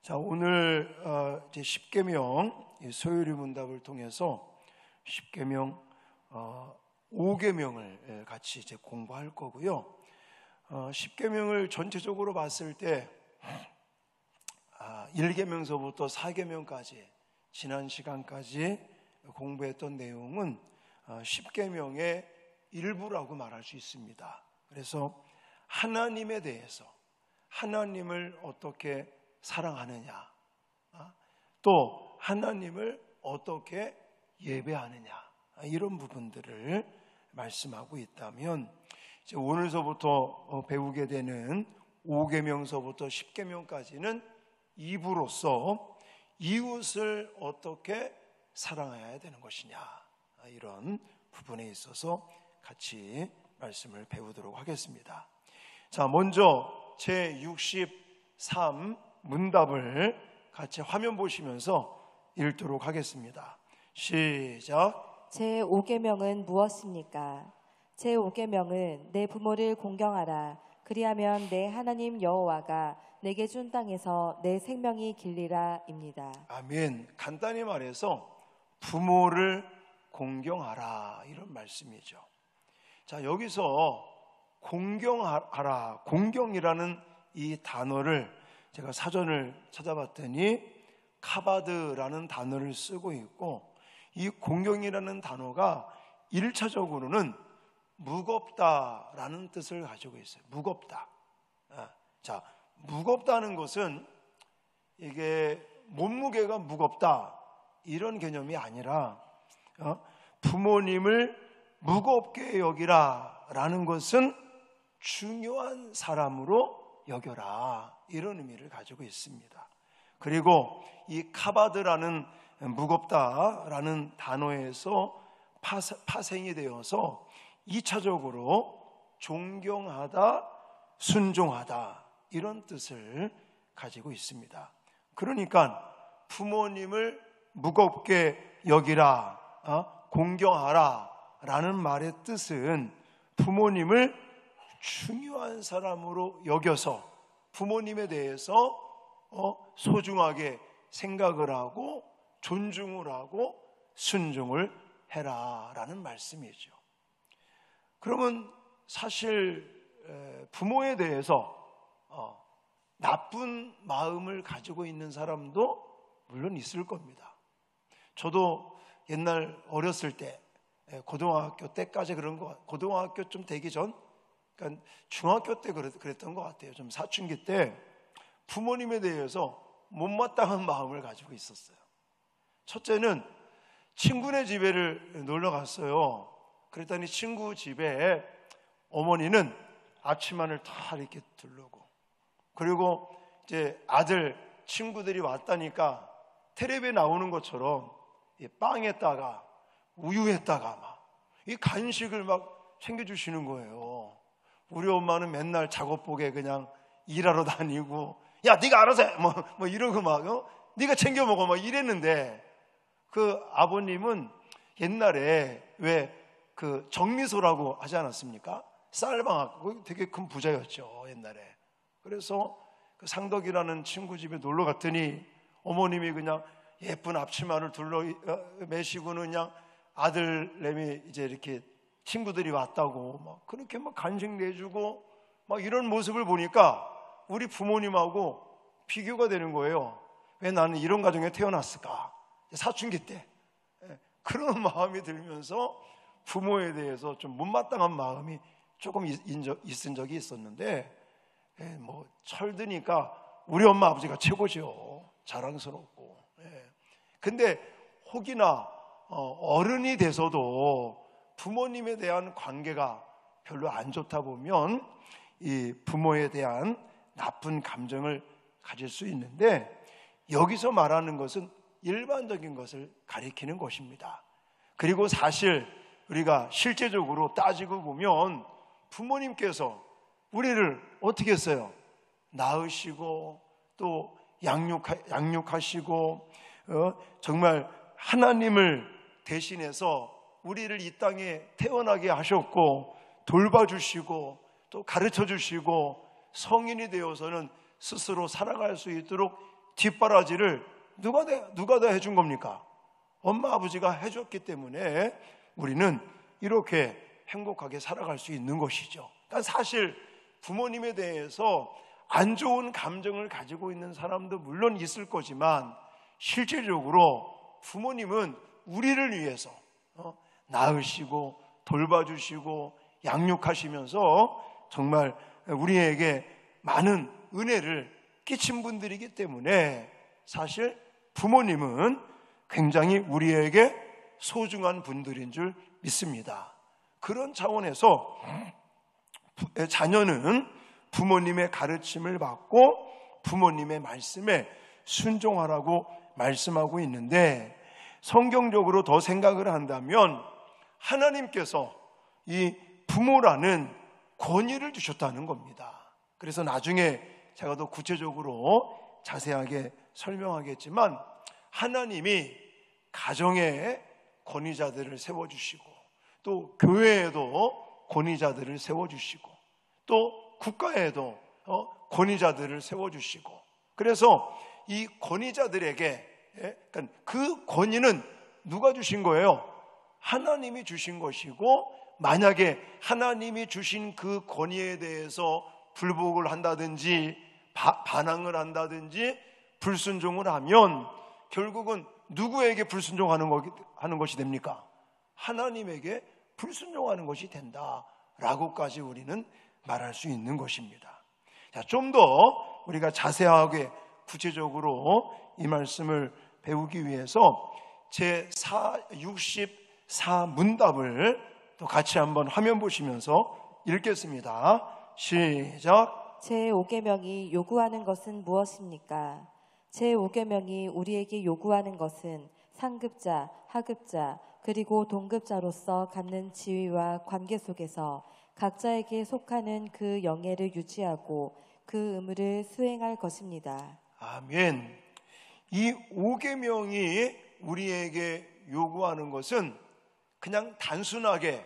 자, 오늘 이제 십계명 소요리 문답을 통해서 십계명 5계명을 같이 이제 공부할 거고요. 십계명을 전체적으로 봤을 때 1계명서부터 4계명까지 지난 시간까지 공부했던 내용은 십계명의 일부라고 말할 수 있습니다. 그래서 하나님에 대해서, 하나님을 어떻게 사랑하느냐, 또 하나님을 어떻게 예배하느냐, 이런 부분들을 말씀하고 있다면, 이제 오늘서부터 배우게 되는 5계명서부터 10계명까지는 2부로서 이웃을 어떻게 사랑해야 되는 것이냐, 이런 부분에 있어서 같이 말씀을 배우도록 하겠습니다. 자, 먼저 제63 문답을 같이 화면 보시면서 읽도록 하겠습니다. 시작. 제5계명은 무엇입니까? 제5계명은 내 부모를 공경하라. 그리하면 내 하나님 여호와가 내게 준 땅에서 내 생명이 길리라 입니다. 아멘. 간단히 말해서 부모를 공경하라, 이런 말씀이죠. 자, 여기서 공경하라, 공경이라는 이 단어를 제가 사전을 찾아봤더니 카바드라는 단어를 쓰고 있고, 이 공경이라는 단어가 1차적으로는 무겁다라는 뜻을 가지고 있어요. 무겁다. 자, 무겁다는 것은 이게 몸무게가 무겁다, 이런 개념이 아니라 부모님을 무겁게 여기라 라는 것은 중요한 사람으로 여겨라, 이런 의미를 가지고 있습니다. 그리고 이 카바드라는 무겁다라는 단어에서 파생이 되어서 2차적으로 존경하다, 순종하다, 이런 뜻을 가지고 있습니다. 그러니까 부모님을 무겁게 여기라, 공경하라 라는 말의 뜻은 부모님을 중요한 사람으로 여겨서 부모님에 대해서 소중하게 생각을 하고 존중을 하고 순종을 해라 라는 말씀이죠. 그러면 사실 부모에 대해서 나쁜 마음을 가지고 있는 사람도 물론 있을 겁니다. 저도 옛날 어렸을 때, 고등학교 때까지 그런 거, 고등학교 좀 되기 전, 그러니까 중학교 때 그랬던 것 같아요. 좀 사춘기 때 부모님에 대해서 못마땅한 마음을 가지고 있었어요. 첫째는 친구네 집에를 놀러 갔어요. 그랬더니 친구 집에 어머니는 앞치마를 다 이렇게 두르고, 그리고 이제 아들 친구들이 왔다니까 텔레비에 나오는 것처럼 빵에다가 우유에다가 막 이 간식을 막 챙겨주시는 거예요. 우리 엄마는 맨날 작업복에 그냥 일하러 다니고, 야 네가 알아서 해! 뭐 이러고 막 네가 챙겨 먹어 막 이랬는데, 그 아버님은 옛날에 왜 그 정미소라고 하지 않았습니까? 쌀방학, 되게 큰 부자였죠 옛날에. 그래서 그 상덕이라는 친구 집에 놀러 갔더니 어머님이 그냥 예쁜 앞치마를 둘러 매시고는 그냥 아들내미 이제 이렇게 친구들이 왔다고 막 그렇게 막 간식 내주고 막 이런 모습을 보니까 우리 부모님하고 비교가 되는 거예요. 왜 나는 이런 가정에 태어났을까? 사춘기 때 그런 마음이 들면서 부모에 대해서 좀 못마땅한 마음이 조금 있은 적이 있었는데, 뭐 철드니까 우리 엄마 아버지가 최고죠. 자랑스럽고. 근데 혹이나 어른이 돼서도 부모님에 대한 관계가 별로 안 좋다 보면 이 부모에 대한 나쁜 감정을 가질 수 있는데, 여기서 말하는 것은 일반적인 것을 가리키는 것입니다. 그리고 사실 우리가 실제적으로 따지고 보면 부모님께서 우리를 어떻게 했어요? 낳으시고 또 양육하시고 정말 하나님을 대신해서 우리를 이 땅에 태어나게 하셨고 돌봐주시고 또 가르쳐주시고 성인이 되어서는 스스로 살아갈 수 있도록 뒷바라지를 누가 다 해준 겁니까? 엄마 아버지가 해줬기 때문에 우리는 이렇게 행복하게 살아갈 수 있는 것이죠. 그러니까 사실 부모님에 대해서 안 좋은 감정을 가지고 있는 사람도 물론 있을 거지만 실질적으로 부모님은 우리를 위해서 낳으시고 돌봐주시고 양육하시면서 정말 우리에게 많은 은혜를 끼친 분들이기 때문에 사실 부모님은 굉장히 우리에게 소중한 분들인 줄 믿습니다. 그런 차원에서 자녀는 부모님의 가르침을 받고 부모님의 말씀에 순종하라고 말씀하고 있는데, 성경적으로 더 생각을 한다면 하나님께서 이 부모라는 권위를 주셨다는 겁니다. 그래서 나중에 제가 더 구체적으로 자세하게 설명하겠지만, 하나님이 가정에 권위자들을 세워주시고 또 교회에도 권위자들을 세워주시고 또 국가에도 권위자들을 세워주시고, 그래서 이 권위자들에게 그러니까 그 권위는 누가 주신 거예요? 하나님이 주신 것이고, 만약에 하나님이 주신 그 권위에 대해서 불복을 한다든지 반항을 한다든지 불순종을 하면 결국은 누구에게 불순종하는 것이 됩니까? 하나님에게 불순종하는 것이 된다라고까지 우리는 말할 수 있는 것입니다. 자, 좀 더 우리가 자세하게 구체적으로 이 말씀을 배우기 위해서 제64문답을 또 같이 한번 화면 보시면서 읽겠습니다. 시작. 제5계명이 요구하는 것은 무엇입니까? 제5계명이 우리에게 요구하는 것은 상급자, 하급자, 그리고 동급자로서 갖는 지위와 관계 속에서 각자에게 속하는 그 영예를 유지하고 그 의무를 수행할 것입니다. 아멘. 이 5계명이 우리에게 요구하는 것은 그냥 단순하게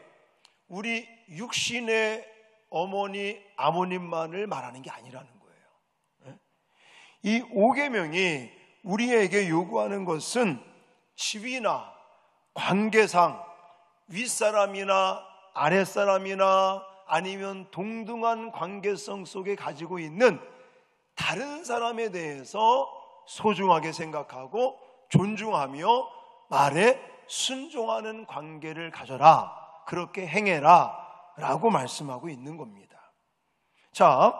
우리 육신의 어머니, 아버님만을 말하는 게 아니라는 거예요. 이 5계명이 우리에게 요구하는 것은 지위나 관계상 윗사람이나 아랫사람이나 아니면 동등한 관계성 속에 가지고 있는 다른 사람에 대해서 소중하게 생각하고 존중하며 말에 순종하는 관계를 가져라, 그렇게 행해라 라고 말씀하고 있는 겁니다. 자,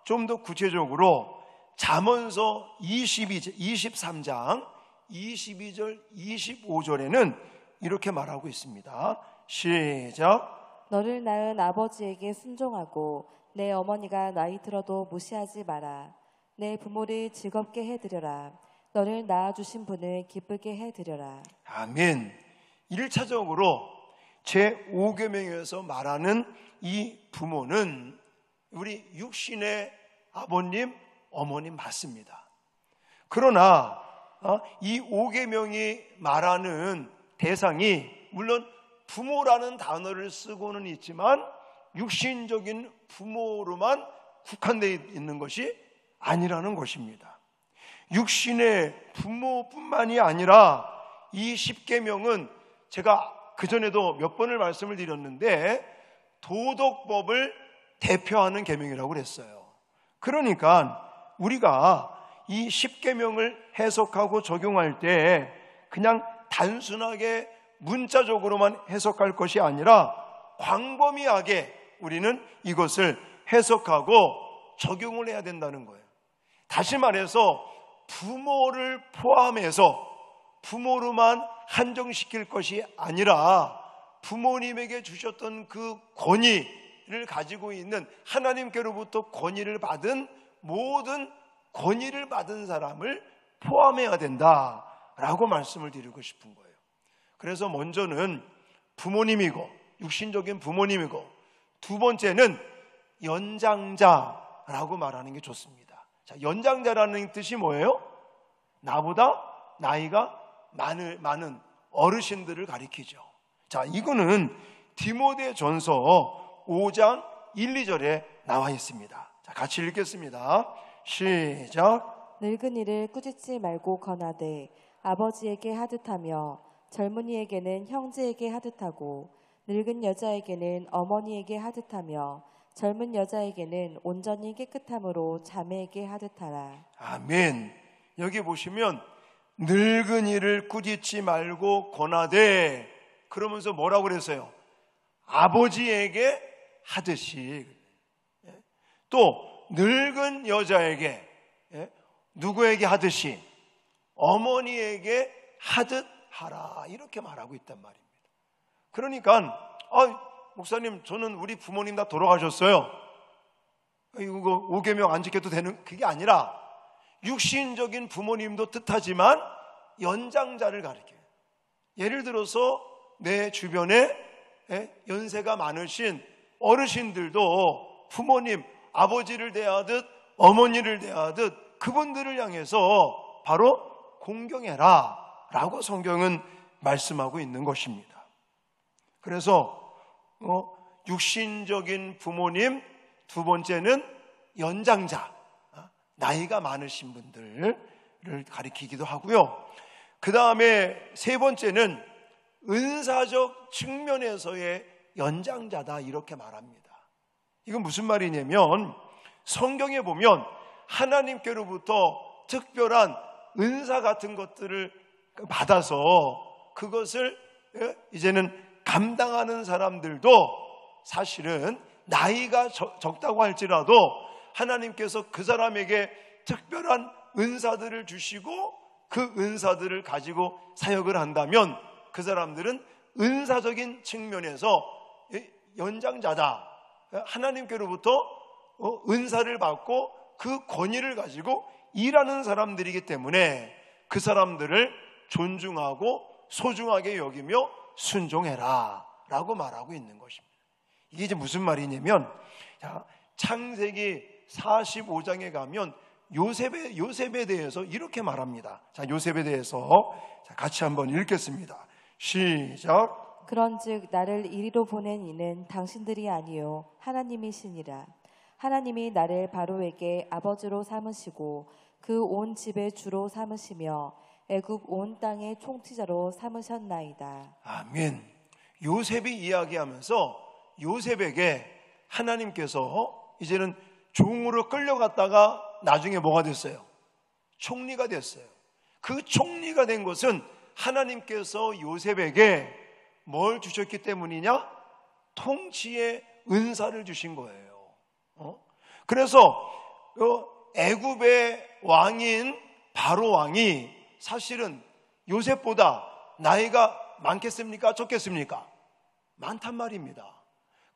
좀 더 구체적으로 잠언서 23장 22절 25절에는 이렇게 말하고 있습니다. 시작. 너를 낳은 아버지에게 순종하고 내 어머니가 나이 들어도 무시하지 마라. 내 부모를 즐겁게 해드려라. 너를 낳아주신 분을 기쁘게 해드려라. 아멘. 1차적으로 제5계명에서 말하는 이 부모는 우리 육신의 아버님, 어머님 맞습니다. 그러나 이 5계명이 말하는 대상이 물론 부모라는 단어를 쓰고는 있지만 육신적인 부모로만 국한되어 있는 것이 아니라는 것입니다. 육신의 부모뿐만이 아니라 이 10계명은 제가 그전에도 몇 번을 말씀을 드렸는데 도덕법을 대표하는 계명이라고 그랬어요. 그러니까 우리가 이 10계명을 해석하고 적용할 때 그냥 단순하게 문자적으로만 해석할 것이 아니라 광범위하게 우리는 이것을 해석하고 적용을 해야 된다는 거예요. 다시 말해서 부모를 포함해서 부모로만 한정시킬 것이 아니라 부모님에게 주셨던 그 권위를 가지고 있는 하나님께로부터 권위를 받은 모든 권위를 받은 사람을 포함해야 된다라고 말씀을 드리고 싶은 거예요. 그래서 먼저는 부모님이고 육신적인 부모님이고 두 번째는 연장자라고 말하는 게 좋습니다. 자, 연장자라는 뜻이 뭐예요? 나보다 나이가 많은 어르신들을 가리키죠. 자, 이거는 디모데전서 5장 1, 2절에 나와 있습니다. 자, 같이 읽겠습니다. 시작. 늙은이를 꾸짖지 말고 권하되 아버지에게 하듯하며 젊은이에게는 형제에게 하듯하고 늙은 여자에게는 어머니에게 하듯하며 젊은 여자에게는 온전히 깨끗함으로 자매에게 하듯하라. 아멘. 여기 보시면 늙은이를 꾸짖지 말고 권하되, 그러면서 뭐라고 그랬어요? 아버지에게 하듯이. 또 늙은 여자에게, 누구에게 하듯이? 어머니에게 하듯 하라, 이렇게 말하고 있단 말입니다. 그러니까 목사님, 저는 우리 부모님 다 돌아가셨어요, 이거 5계명 안 지켜도 되는, 그게 아니라 육신적인 부모님도 뜻하지만 연장자를 가리켜요. 예를 들어서 내 주변에 연세가 많으신 어르신들도 부모님, 아버지를 대하듯 어머니를 대하듯 그분들을 향해서 바로 공경해라 라고 성경은 말씀하고 있는 것입니다. 그래서 육신적인 부모님, 두 번째는 연장자, 나이가 많으신 분들을 가리키기도 하고요. 그 다음에 세 번째는 은사적 측면에서의 연장자다, 이렇게 말합니다. 이건 무슨 말이냐면, 성경에 보면 하나님께로부터 특별한 은사 같은 것들을 받아서 그것을 이제는 감당하는 사람들도 사실은 나이가 적다고 할지라도 하나님께서 그 사람에게 특별한 은사들을 주시고 그 은사들을 가지고 사역을 한다면 그 사람들은 은사적인 측면에서 연장자다. 하나님께로부터 은사를 받고 그 권위를 가지고 일하는 사람들이기 때문에 그 사람들을 존중하고 소중하게 여기며 순종해라 라고 말하고 있는 것입니다. 이게 이제 무슨 말이냐면, 창세기 45장에 가면 요셉에 대해서 이렇게 말합니다. 자, 요셉에 대해서 같이 한번 읽겠습니다. 시작. 그런즉 나를 이리로 보낸 이는 당신들이 아니요 하나님이시니라. 하나님이 나를 바로에게 아버지로 삼으시고 그 온 집의 주로 삼으시며 애굽 온 땅의 총치자로 삼으셨나이다. 아멘. 요셉이 이야기하면서 요셉에게 하나님께서 이제는 종으로 끌려갔다가 나중에 뭐가 됐어요? 총리가 됐어요. 그 총리가 된 것은 하나님께서 요셉에게 뭘 주셨기 때문이냐? 통치의 은사를 주신 거예요. 그래서 애굽의 왕인 바로 왕이 사실은 요셉보다 나이가 많겠습니까? 적겠습니까? 많단 말입니다.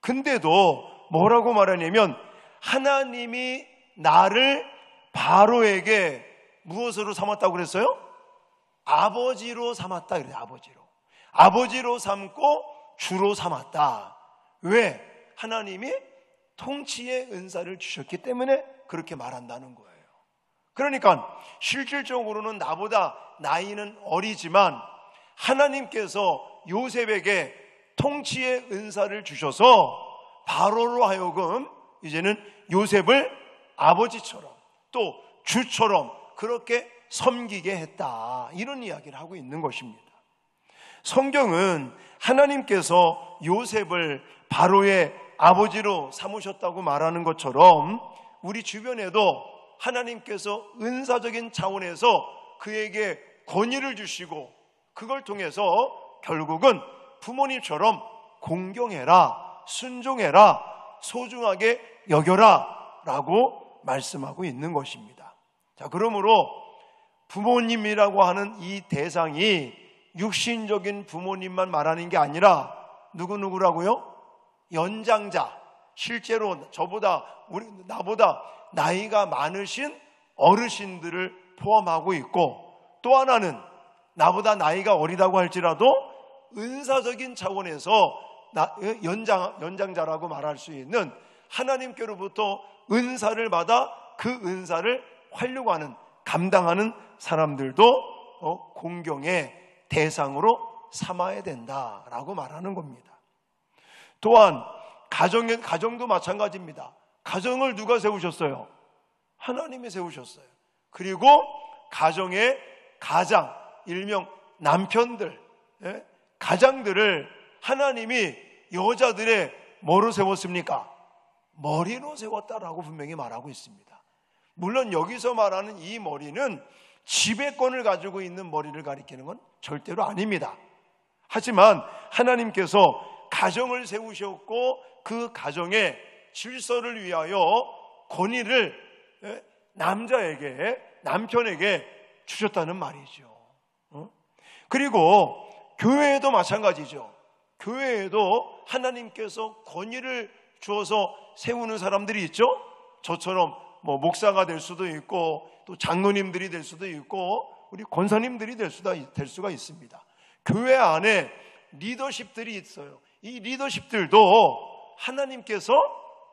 근데도 뭐라고 말하냐면, 하나님이 나를 바로에게 무엇으로 삼았다고 그랬어요? 아버지로 삼았다 그래요. 아버지로 삼고 주로 삼았다. 왜? 하나님이 통치의 은사를 주셨기 때문에 그렇게 말한다는 거예요. 그러니까 실질적으로는 나보다 나이는 어리지만 하나님께서 요셉에게 통치의 은사를 주셔서 바로로 하여금 이제는 요셉을 아버지처럼 또 주처럼 그렇게 섬기게 했다, 이런 이야기를 하고 있는 것입니다. 성경은 하나님께서 요셉을 바로의 아버지로 삼으셨다고 말하는 것처럼 우리 주변에도 하나님께서 은사적인 차원에서 그에게 권위를 주시고 그걸 통해서 결국은 부모님처럼 공경해라, 순종해라, 소중하게 여겨라 라고 말씀하고 있는 것입니다. 자, 그러므로 부모님이라고 하는 이 대상이 육신적인 부모님만 말하는 게 아니라 누구라고요? 연장자, 실제로 나보다 나이가 많으신 어르신들을 포함하고 있고, 또 하나는 나보다 나이가 어리다고 할지라도 은사적인 차원에서 연장자라고 말할 수 있는 하나님께로부터 은사를 받아 그 은사를 활용하는, 감당하는 사람들도 공경의 대상으로 삼아야 된다라고 말하는 겁니다. 또한 가정도 마찬가지입니다. 가정을 누가 세우셨어요? 하나님이 세우셨어요. 그리고 가정의 가장, 일명 남편들, 가장들을 하나님이 여자들의 뭐로 세웠습니까? 머리로 세웠다라고 분명히 말하고 있습니다. 물론 여기서 말하는 이 머리는 지배권을 가지고 있는 머리를 가리키는 건 절대로 아닙니다. 하지만 하나님께서 가정을 세우셨고 그 가정의 질서를 위하여 권위를 남자에게, 남편에게 주셨다는 말이죠. 그리고 교회에도 마찬가지죠. 교회에도 하나님께서 권위를 주어서 세우는 사람들이 있죠. 저처럼 목사가 될 수도 있고, 또 장로님들이 될 수도 있고, 우리 권사님들이 될 수가 있습니다. 교회 안에 리더십들이 있어요. 이 리더십들도 하나님께서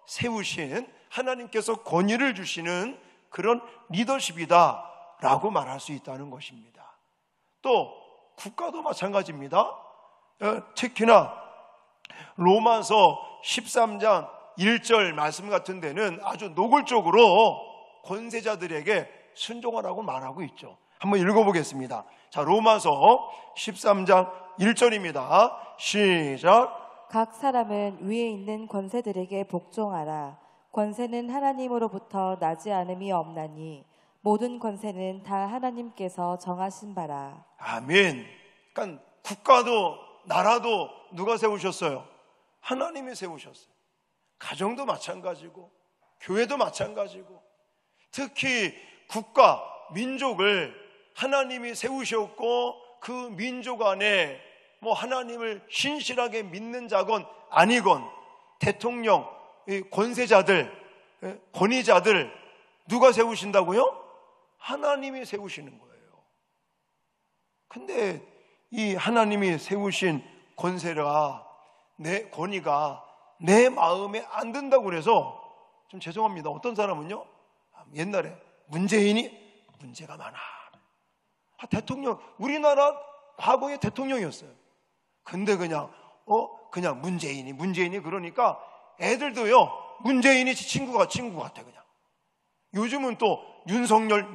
세우신, 하나님께서 권위를 주시는 그런 리더십이다라고 말할 수 있다는 것입니다. 또 국가도 마찬가지입니다. 특히나 로마서 13장 1절 말씀 같은 데는 아주 노골적으로 권세자들에게 순종하라고 말하고 있죠. 한번 읽어보겠습니다. 자, 로마서 13장 1절입니다. 시작. 각 사람은 위에 있는 권세들에게 복종하라. 권세는 하나님으로부터 나지 않음이 없나니 모든 권세는 다 하나님께서 정하신 바라. 아멘. 그러니까 국가도 나라도 누가 세우셨어요? 하나님이 세우셨어요. 가정도 마찬가지고 교회도 마찬가지고, 특히 국가, 민족을 하나님이 세우셨고 그 민족 안에 하나님을 신실하게 믿는 자건 아니건 대통령, 권세자들, 권위자들 누가 세우신다고요? 하나님이 세우시는 거예요. 근데 이 하나님이 세우신 권세가, 내 권위가 내 마음에 안 든다고 그래서, 좀 죄송합니다, 어떤 사람은요, 옛날에 문재인이 문제가 많아. 대통령, 우리나라 과거의 대통령이었어요. 근데 그냥 문재인이 그러니까 애들도요, 문재인이 친구 같아 그냥. 요즘은 또 윤석열.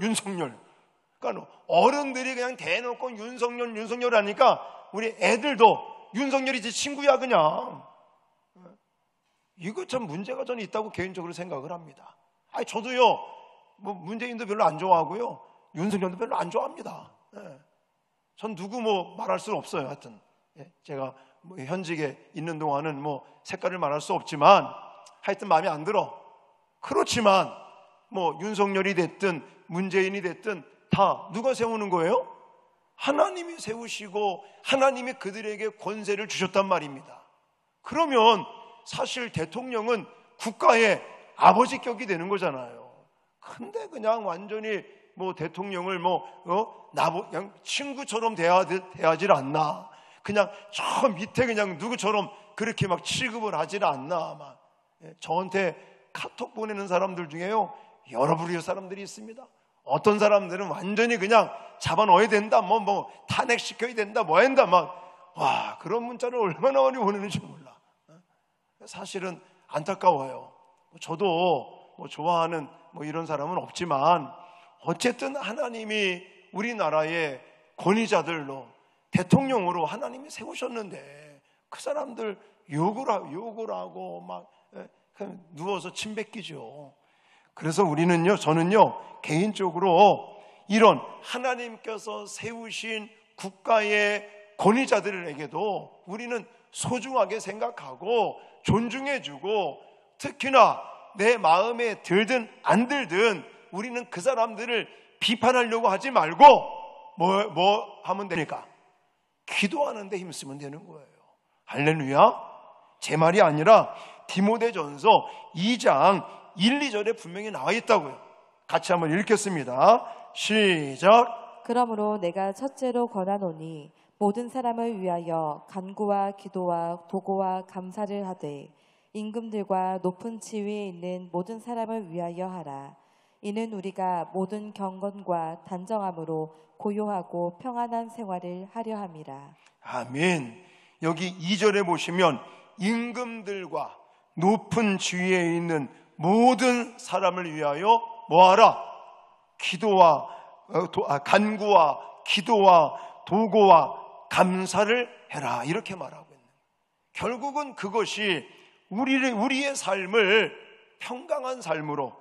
그러니까 어른들이 그냥 대놓고 윤석열 하니까 우리 애들도 윤석열이 제 친구야 그냥. 이거 참 문제가 저는 있다고 개인적으로 생각을 합니다. 저도요, 문재인도 별로 안 좋아하고요, 윤석열도 별로 안 좋아합니다. 전 누구 말할 수는 없어요. 하여튼 제가 현직에 있는 동안은 색깔을 말할 수 없지만 하여튼 마음에 안 들어. 그렇지만 윤석열이 됐든 문재인이 됐든 다 누가 세우는 거예요? 하나님이 세우시고 하나님이 그들에게 권세를 주셨단 말입니다. 그러면 사실 대통령은 국가의 아버지격이 되는 거잖아요. 근데 그냥 완전히 대통령을 그냥 친구처럼 대하질 않나. 그냥 저 밑에 그냥 누구처럼 그렇게 막 취급을 하질 않나. 저한테 카톡 보내는 사람들 중에요, 여러 부류의 사람들이 있습니다. 어떤 사람들은 완전히 그냥 잡아 넣어야 된다, 탄핵시켜야 된다, 한다, 와, 그런 문자를 얼마나 많이 보내는지 몰라. 사실은 안타까워요. 저도 좋아하는 이런 사람은 없지만 어쨌든 하나님이 우리나라의 권위자들로, 대통령으로 하나님이 세우셨는데 그 사람들 욕을 하고 그냥 누워서 침 뱉기죠. 그래서 저는요 개인적으로 이런 하나님께서 세우신 국가의 권위자들에게도 우리는 소중하게 생각하고 존중해주고, 특히나 내 마음에 들든 안 들든 우리는 그 사람들을 비판하려고 하지 말고 뭐 하면 됩니까? 기도하는 데 힘쓰면 되는 거예요. 할렐루야. 제 말이 아니라 디모데전서 2장 1, 2절에 분명히 나와 있다고요. 같이 한번 읽겠습니다. 시작. 그러므로 내가 첫째로 권하노니 모든 사람을 위하여 간구와 기도와 도고와 감사를 하되 임금들과 높은 지위에 있는 모든 사람을 위하여 하라. 이는 우리가 모든 경건과 단정함으로 고요하고 평안한 생활을 하려 함이라. 아멘. 여기 2절에 보시면 임금들과 높은 지위에 있는 모든 사람을 위하여 뭐하라? 간구와 기도와 도고와 감사를 해라, 이렇게 말하고 있는 거예요. 결국은 그것이 우리의 삶을 평강한 삶으로,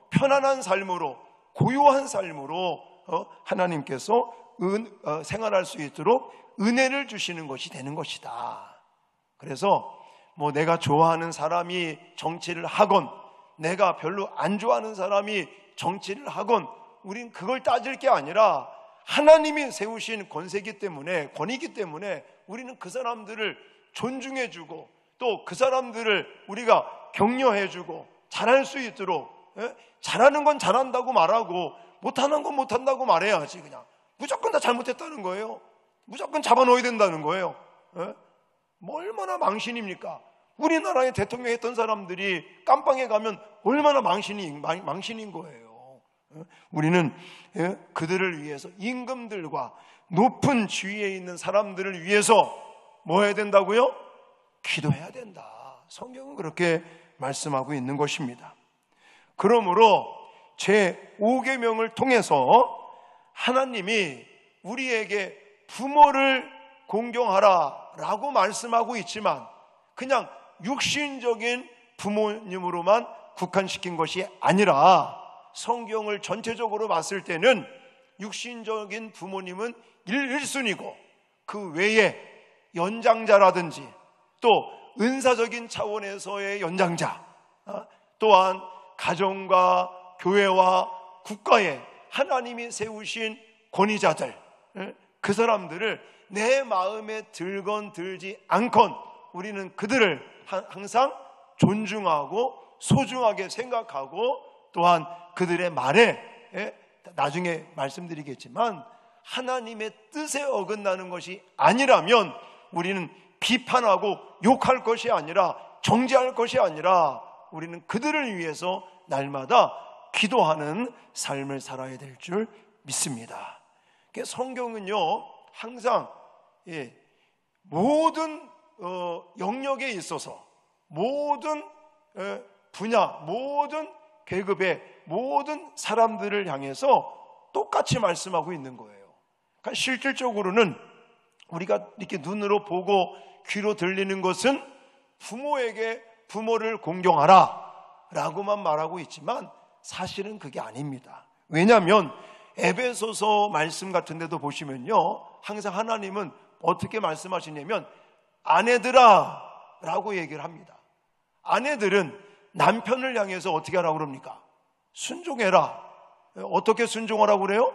편안한 삶으로, 고요한 삶으로 하나님께서 생활할 수 있도록 은혜를 주시는 것이 되는 것이다. 그래서 뭐 내가 좋아하는 사람이 정치를 하건, 내가 별로 안 좋아하는 사람이 정치를 하건, 우린 그걸 따질 게 아니라 하나님이 세우신 권위이기 때문에 우리는 그 사람들을 존중해주고 또 그 사람들을 우리가 격려해주고 잘할 수 있도록, 잘하는 건 잘한다고 말하고 못하는 건 못한다고 말해야지. 그냥 무조건 다 잘못했다는 거예요. 무조건 잡아넣어야 된다는 거예요. 뭐 얼마나 망신입니까? 우리나라에 대통령 했던 사람들이 깜빵에 가면 얼마나 망신인 거예요. 우리는 그들을 위해서, 임금들과 높은 지위에 있는 사람들을 위해서 뭐 해야 된다고요? 기도해야 된다. 성경은 그렇게 말씀하고 있는 것입니다. 그러므로 제5계명을 통해서 하나님이 우리에게 부모를 공경하라 라고 말씀하고 있지만 그냥 육신적인 부모님으로만 국한시킨 것이 아니라 성경을 전체적으로 봤을 때는 육신적인 부모님은 1순위고 그 외에 연장자라든지 또 은사적인 차원에서의 연장자, 또한 가정과 교회와 국가에 하나님이 세우신 권위자들, 그 사람들을 내 마음에 들건 들지 않건 우리는 그들을 항상 존중하고 소중하게 생각하고 또한 그들의 말에, 나중에 말씀드리겠지만 하나님의 뜻에 어긋나는 것이 아니라면 우리는 비판하고 욕할 것이 아니라, 정죄할 것이 아니라 우리는 그들을 위해서 날마다 기도하는 삶을 살아야 될 줄 믿습니다. 성경은요 항상 모든 영역에 있어서 모든 분야, 모든 계급의 모든 사람들을 향해서 똑같이 말씀하고 있는 거예요. 그러니까 실질적으로는 우리가 이렇게 눈으로 보고 귀로 들리는 것은 부모에게 부모를 공경하라 라고만 말하고 있지만 사실은 그게 아닙니다. 왜냐하면 에베소서 말씀 같은 데도 보시면요 항상 하나님은 어떻게 말씀하시냐면 아내들아 라고 얘기를 합니다. 아내들은 남편을 향해서 어떻게 하라고 그럽니까? 순종해라. 어떻게 순종하라고 그래요?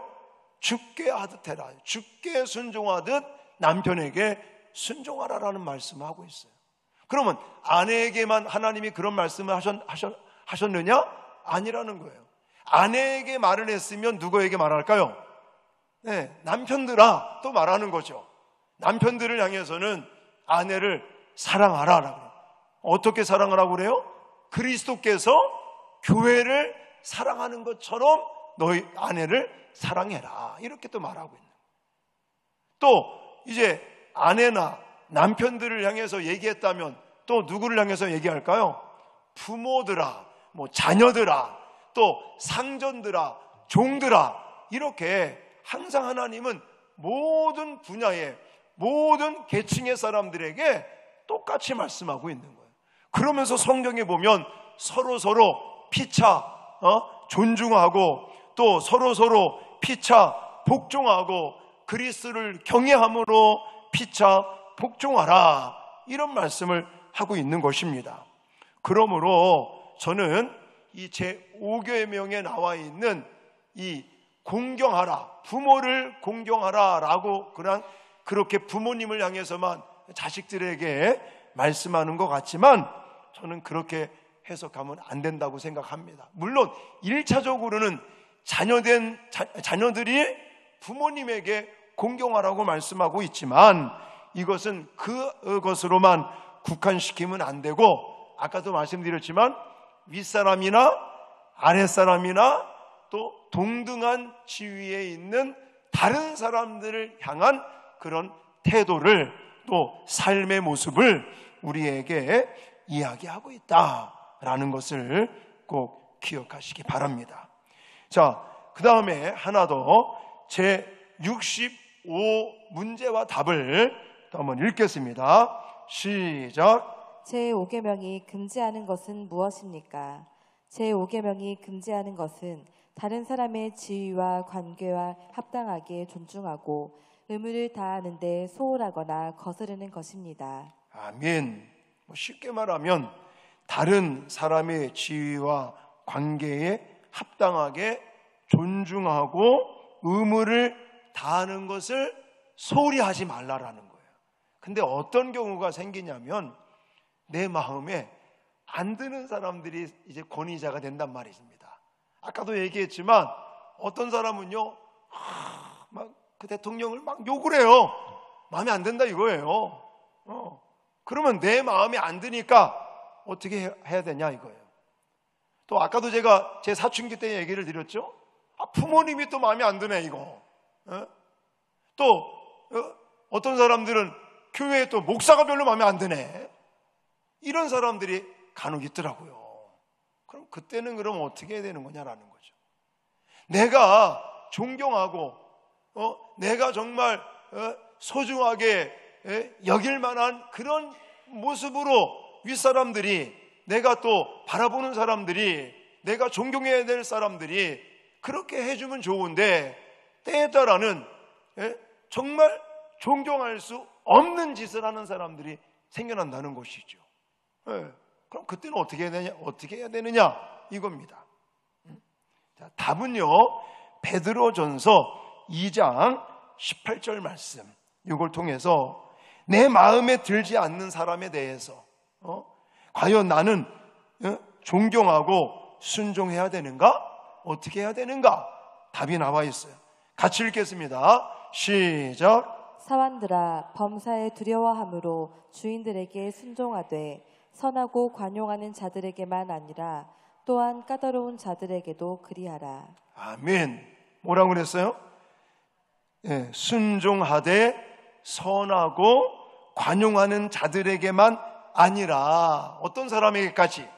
죽게 하듯 해라. 죽게 순종하듯 남편에게 순종하라라는 말씀을 하고 있어요. 그러면 아내에게만 하나님이 그런 말씀을 하셨느냐? 아니라는 거예요. 아내에게 말을 했으면 누구에게 말할까요? 남편들아 또 말하는 거죠. 남편들을 향해서는 아내를 사랑하라라고 그래요. 어떻게 사랑하라고 그래요? 그리스도께서 교회를 사랑하는 것처럼 너희 아내를 사랑해라 이렇게 또 말하고 있는 거예요. 또 이제 아내나 남편들을 향해서 얘기했다면 또 누구를 향해서 얘기할까요? 부모들아, 뭐 자녀들아, 또 상전들아, 종들아 이렇게 항상 하나님은 모든 분야의 모든 계층의 사람들에게 똑같이 말씀하고 있는 거예요. 그러면서 성경에 보면 서로 피차 존중하고 또 서로 피차 복종하고 그리스도를 경외함으로 피차 복종하라 이런 말씀을 하고 있는 것입니다. 그러므로 저는 이 제5계명에 나와 있는 이 공경하라, 부모를 공경하라 라고 그렇게 부모님을 향해서만 자식들에게 말씀하는 것 같지만 저는 그렇게 해석하면 안 된다고 생각합니다. 물론 1차적으로는 자녀들이 부모님에게 공경하라고 말씀하고 있지만 이것은 그것으로만 국한시키면 안 되고 아까도 말씀드렸지만 윗사람이나 아랫사람이나 또 동등한 지위에 있는 다른 사람들을 향한 그런 태도를 또 삶의 모습을 우리에게 이야기하고 있다라는 것을 꼭 기억하시기 바랍니다. 자, 그 다음에 하나 더 제 65 문제와 답을 또 한번 읽겠습니다. 시작. 제5계명이 금지하는 것은 무엇입니까? 제5계명이 금지하는 것은 다른 사람의 지위와 관계와 합당하게 존중하고 의무를 다하는 데 소홀하거나 거스르는 것입니다. 아멘. 쉽게 말하면 다른 사람의 지위와 관계에 합당하게 존중하고 의무를 다하는 것을 소홀히 하지 말라라는 거예요. 근데 어떤 경우가 생기냐면 내 마음에 안 드는 사람들이 이제 권위자가 된단 말입니다. 아까도 얘기했지만 어떤 사람은요, 막 그 대통령을 막 욕을 해요. 마음에 안 든다 이거예요. 그러면 내 마음에 안 드니까 어떻게 해야 되냐 이거예요. 또 아까도 제가 제 사춘기 때 얘기를 드렸죠. 부모님이 또 마음에 안 드네 이거. 또 어떤 사람들은 교회에 또 목사가 별로 마음에 안 드네. 이런 사람들이 간혹 있더라고요. 그럼 그때는 그럼 어떻게 해야 되는 거냐라는 거죠. 내가 존경하고 내가 정말 소중하게 여길 만한 그런 모습으로 윗사람들이, 내가 또 바라보는 사람들이, 내가 존경해야 될 사람들이 그렇게 해주면 좋은데 때에 따라는 정말 존경할 수 없는 짓을 하는 사람들이 생겨난다는 것이죠. 그럼 그때는 어떻게 해야 되느냐 이겁니다. 자, 답은요, 베드로전서 2장 18절 말씀, 이걸 통해서 내 마음에 들지 않는 사람에 대해서 과연 나는 존경하고 순종해야 되는가? 어떻게 해야 되는가? 답이 나와 있어요. 같이 읽겠습니다. 시작. 사환들아, 범사에 두려워함으로 주인들에게 순종하되 선하고 관용하는 자들에게만 아니라 또한 까다로운 자들에게도 그리하라. 아멘. 뭐라고 그랬어요? 순종하되 선하고 관용하는 자들에게만 아니라 어떤 사람에게까지?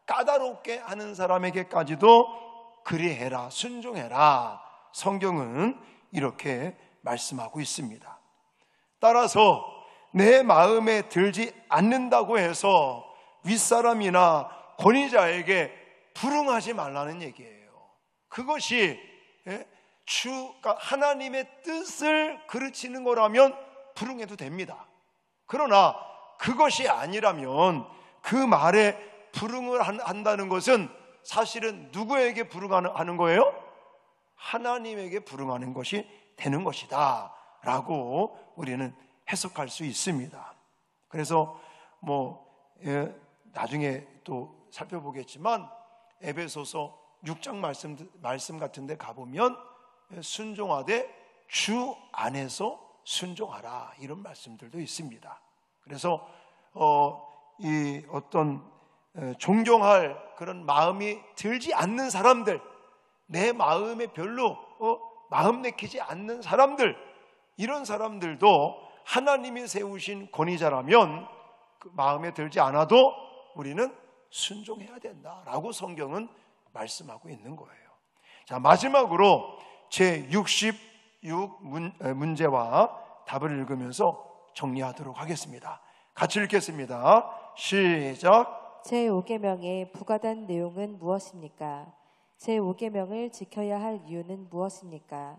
까다롭게 하는 사람에게까지도 그리해라, 순종해라. 성경은 이렇게 말씀하고 있습니다. 따라서 내 마음에 들지 않는다고 해서 윗사람이나 권위자에게 불응하지 말라는 얘기예요. 그것이 그러니까 하나님의 뜻을 그르치는 거라면 불응해도 됩니다. 그러나 그것이 아니라면 그 말에 불응을 한다는 것은 사실은 누구에게 불응하는 거예요? 하나님에게 불응하는 것이 되는 것이다 라고 우리는 해석할 수 있습니다. 그래서 나중에 또 살펴보겠지만 에베소서 6장 말씀 같은 데 가보면 순종하되 주 안에서 순종하라 이런 말씀들도 있습니다. 그래서 이 어떤 존경할 그런 마음이 들지 않는 사람들, 내 마음에 별로 마음 내키지 않는 사람들, 이런 사람들도 하나님이 세우신 권위자라면 그 마음에 들지 않아도 우리는 순종해야 된다라고 성경은 말씀하고 있는 거예요. 자, 마지막으로 제 66 문제와 답을 읽으면서 정리하도록 하겠습니다. 같이 읽겠습니다. 시작. 제5계명에 부과된 내용은 무엇입니까? 제5계명을 지켜야 할 이유는 무엇입니까?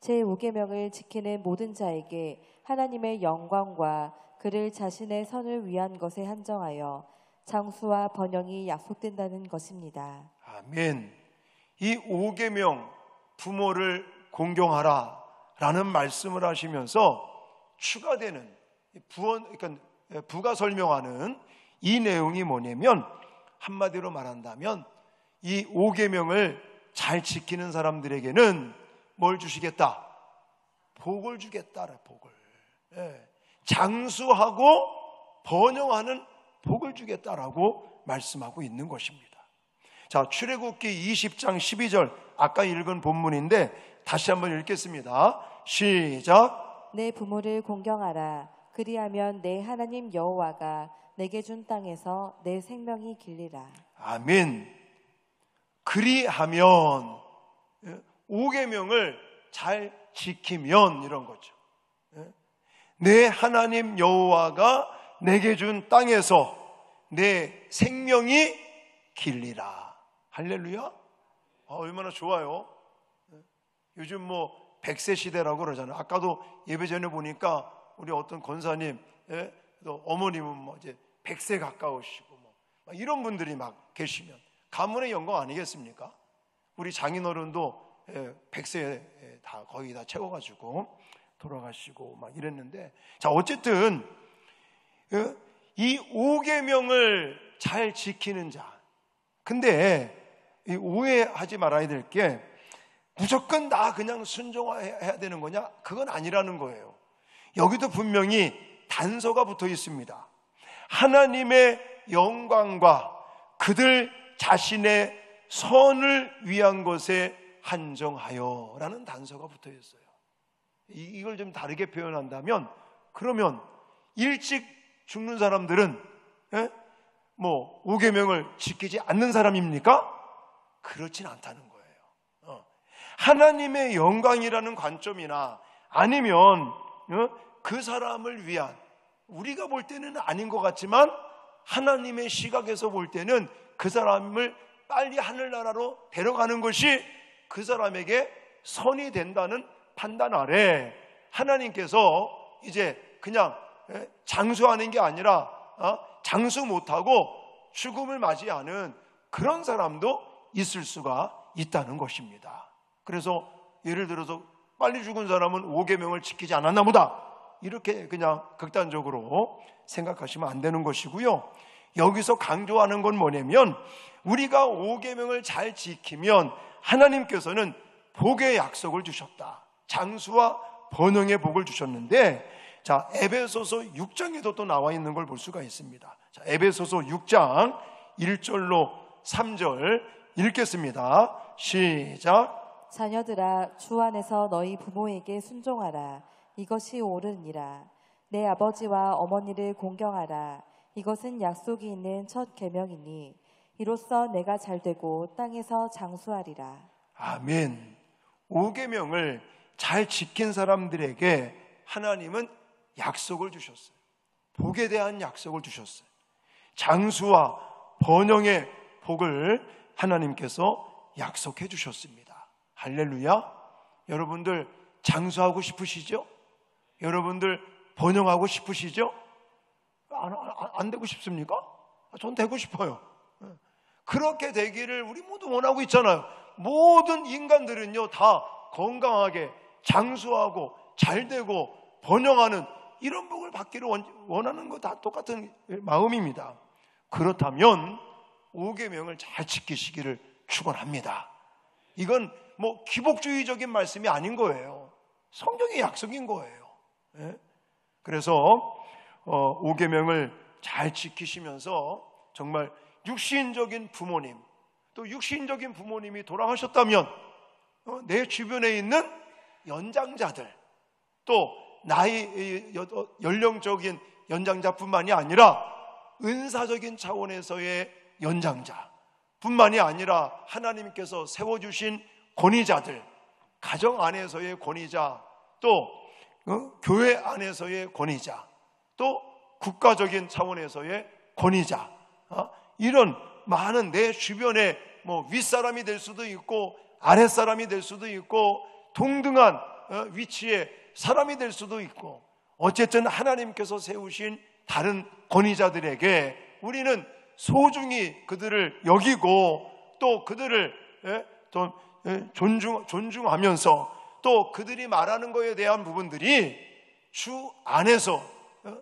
제5계명을 지키는 모든 자에게 하나님의 영광과 그를 자신의 선을 위한 것에 한정하여 장수와 번영이 약속된다는 것입니다. 아멘. 이 5계명, 부모를 공경하라 라는 말씀을 하시면서 추가되는 그러니까 부가 설명하는 이 내용이 뭐냐면, 한마디로 말한다면 이 5계명을 잘 지키는 사람들에게는 뭘 주시겠다? 복을 주겠다. 복을. 장수하고 번영하는 복을 주겠다라고 말씀하고 있는 것입니다. 자, 출애굽기 20장 12절 아까 읽은 본문인데 다시 한번 읽겠습니다. 시작. 내 부모를 공경하라. 그리하면 내 하나님 여호와가 내게 준 땅에서 내 생명이 길리라. 아멘. 그리하면 5계명을 잘 지키면 이런 거죠. 내 하나님 여호와가 내게 준 땅에서 내 생명이 길리라. 할렐루야. 얼마나 좋아요. 요즘 뭐 100세 시대라고 그러잖아요. 아까도 예배 전에 보니까 우리 어떤 권사님, 또 어머님은 뭐 이제 100세 가까우시고 뭐 이런 분들이 막 계시면 가문의 영광 아니겠습니까? 우리 장인어른도 100세 다 거의 다 채워가지고 돌아가시고 막 이랬는데, 자 어쨌든 이 5계명을 잘 지키는 자. 근데 이 오해하지 말아야 될 게 무조건 나 그냥 순종해야 되는 거냐? 그건 아니라는 거예요. 여기도 분명히 단서가 붙어 있습니다. 하나님의 영광과 그들 자신의 선을 위한 것에 한정하여 라는 단서가 붙어 있어요. 이걸 좀 다르게 표현한다면, 그러면 일찍 죽는 사람들은 뭐 5계명을 지키지 않는 사람입니까? 그렇진 않다는 거예요. 하나님의 영광이라는 관점이나 아니면 그 사람을 위한, 우리가 볼 때는 아닌 것 같지만 하나님의 시각에서 볼 때는 그 사람을 빨리 하늘나라로 데려가는 것이 그 사람에게 선이 된다는 판단 아래 하나님께서 이제 그냥 장수하는 게 아니라 장수 못하고 죽음을 맞이하는 그런 사람도 있을 수가 있다는 것입니다. 그래서 예를 들어서 빨리 죽은 사람은 5계명을 지키지 않았나 보다, 이렇게 그냥 극단적으로 생각하시면 안 되는 것이고요. 여기서 강조하는 건 뭐냐면, 우리가 5계명을 잘 지키면 하나님께서는 복의 약속을 주셨다. 장수와 번영의 복을 주셨는데, 자 에베소서 6장에도 또 나와 있는 걸 볼 수가 있습니다. 자, 에베소서 6장 1절로 3절 읽겠습니다. 시작. 자녀들아, 주 안에서 너희 부모에게 순종하라. 이것이 옳으니라. 내 아버지와 어머니를 공경하라. 이것은 약속이 있는 첫 계명이니 이로써 내가 잘되고 땅에서 장수하리라. 아멘. 5계명을 잘 지킨 사람들에게 하나님은 약속을 주셨어요. 복에 대한 약속을 주셨어요. 장수와 번영의 복을 하나님께서 약속해 주셨습니다. 할렐루야. 여러분들 장수하고 싶으시죠? 여러분들 번영하고 싶으시죠? 안 되고 싶습니까? 전 되고 싶어요. 그렇게 되기를 우리 모두 원하고 있잖아요. 모든 인간들은요 다 건강하게 장수하고 잘되고 번영하는 이런 복을 받기를 원하는 거 다 똑같은 마음입니다. 그렇다면 5계명을 잘 지키시기를 축원합니다. 이건 뭐 기복주의적인 말씀이 아닌 거예요. 성경의 약속인 거예요. 그래서 5계명을 잘 지키시면서 정말 육신적인 부모님, 또 육신적인 부모님이 돌아가셨다면 내 주변에 있는 연장자들, 또 나이 연령적인 연장자뿐만이 아니라 은사적인 차원에서의 연장자뿐만이 아니라 하나님께서 세워주신 권위자들, 가정 안에서의 권위자, 또 교회 안에서의 권위자, 또 국가적인 차원에서의 권위자, 이런 많은 내 주변에 뭐 윗사람이 될 수도 있고 아랫사람이 될 수도 있고 동등한 위치의 사람이 될 수도 있고, 어쨌든 하나님께서 세우신 다른 권위자들에게 우리는 소중히 그들을 여기고 또 그들을 또 존중하면서 또 그들이 말하는 것에 대한 부분들이 주 안에서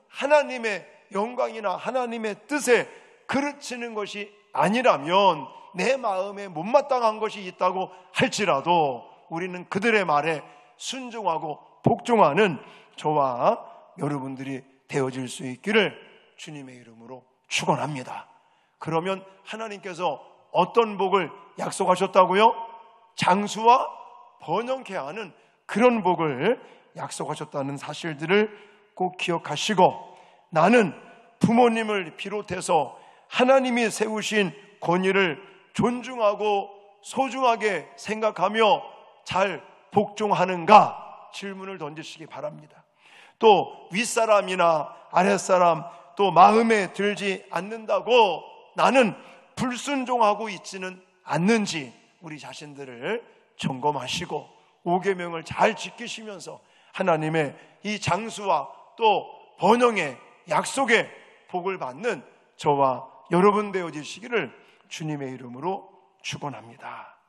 하나님의 영광이나 하나님의 뜻에 그르치는 것이 아니라면, 내 마음에 못마땅한 것이 있다고 할지라도 우리는 그들의 말에 순종하고 복종하는 저와 여러분들이 되어질 수 있기를 주님의 이름으로 축원합니다. 그러면 하나님께서 어떤 복을 약속하셨다고요? 장수와 번영케 하는 그런 복을 약속하셨다는 사실들을 꼭 기억하시고, 나는 부모님을 비롯해서 하나님이 세우신 권위를 존중하고 소중하게 생각하며 잘 복종하는가 질문을 던지시기 바랍니다. 또 윗사람이나 아랫사람 또 마음에 들지 않는다고 나는 불순종하고 있지는 않는지 우리 자신들을 점검하시고 5계명을 잘 지키시면서 하나님의 이 장수와 또 번영의 약속의 복을 받는 저와 여러분 되어지시기를 주님의 이름으로 축원합니다.